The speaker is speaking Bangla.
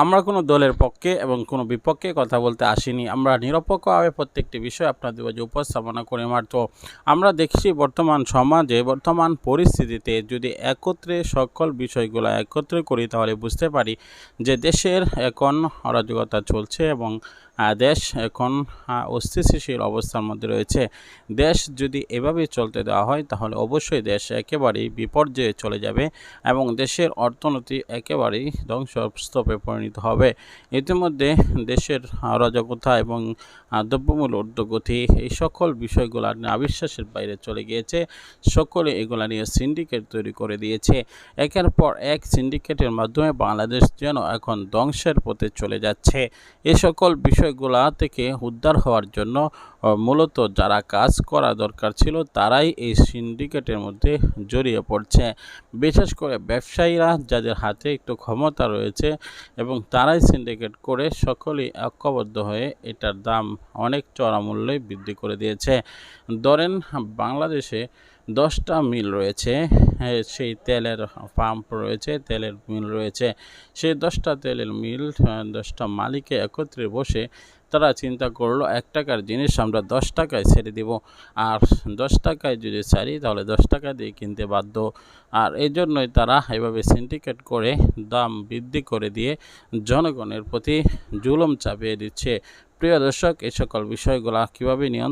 আমরা কোনো দলের পক্ষে এবং কোনো বিপক্ষে কথা বলতে আসিনি। আমরা নিরপেক্ষভাবে প্রত্যেকটি বিষয় আপনাদের মাঝে উপস্থাপনা করি মাত্র। আমরা দেখছি বর্তমান সমাজে, বর্তমান পরিস্থিতিতে যদি একত্রে সকল বিষয়গুলো একত্রে করি তাহলে বুঝতে পারি যে দেশের এখন অরাজকতা চলছে এবং দেশ এখন অস্থিতিশীল অবস্থার মধ্যে রয়েছে। দেশ যদি এভাবে চলতে দেওয়া হয় তাহলে অবশ্যই দেশ একেবারেই বিপর্যয়ে চলে যাবে এবং দেশের অর্থনীতি একেবারেই ধ্বংসস্তূপে পরিণত হবে। ইতিমধ্যে দেশের অরাজকতা এবং দ্রব্যমূল্য ঊর্ধ্বগতি এই সকল বিষয়গুলো অবিশ্বাসের বাইরে চলে গিয়েছে। সকলে এগুলা নিয়ে সিন্ডিকেট তৈরি করে দিয়েছে। একের পর এক সিন্ডিকেটের মাধ্যমে বাংলাদেশ যেন এখন ধ্বংসের পথে চলে যাচ্ছে। এই সকল বিষয়গুলা থেকে উদ্ধার হওয়ার জন্য মূলত যারা কাজ করা দরকার ছিল তারাই এই সিন্ডিকেটের মধ্যে জড়িয়ে পড়ছে। বিশেষ করে ব্যবসায়ীরা যাদের হাতে একটু ক্ষমতা রয়েছে এবং তারাই সিন্ডিকেট করে সকলেই ঐক্যবদ্ধ হয়ে এটার দাম অনেক চড়া মূল্যে বৃদ্ধি করে দিয়েছে। ধরেন বাংলাদেশে 10টা মিল রয়েছে, সেই তেলের পাম্প রয়েছে, তেলের মিল রয়েছে। সেই 10টা তেলের মিল 10টা মালিকে একত্রে বসে তারা চিন্তা করলো 1 টাকার জিনিস আমরা 10 টাকায় ছেড়ে দিব, আর 10 টাকায় যদি ছাড়ি তাহলে 10 টাকা দিয়ে কিনতে বাধ্য। আর এই জন্যই তারা এভাবে সিন্ডিকেট করে দাম বৃদ্ধি করে দিয়ে জনগণের প্রতি জুলুম চাপিয়ে দিচ্ছে। প্রিয় দর্শক, এই সকল বিষয়গুলো কীভাবে নিয়ন্ত্রণ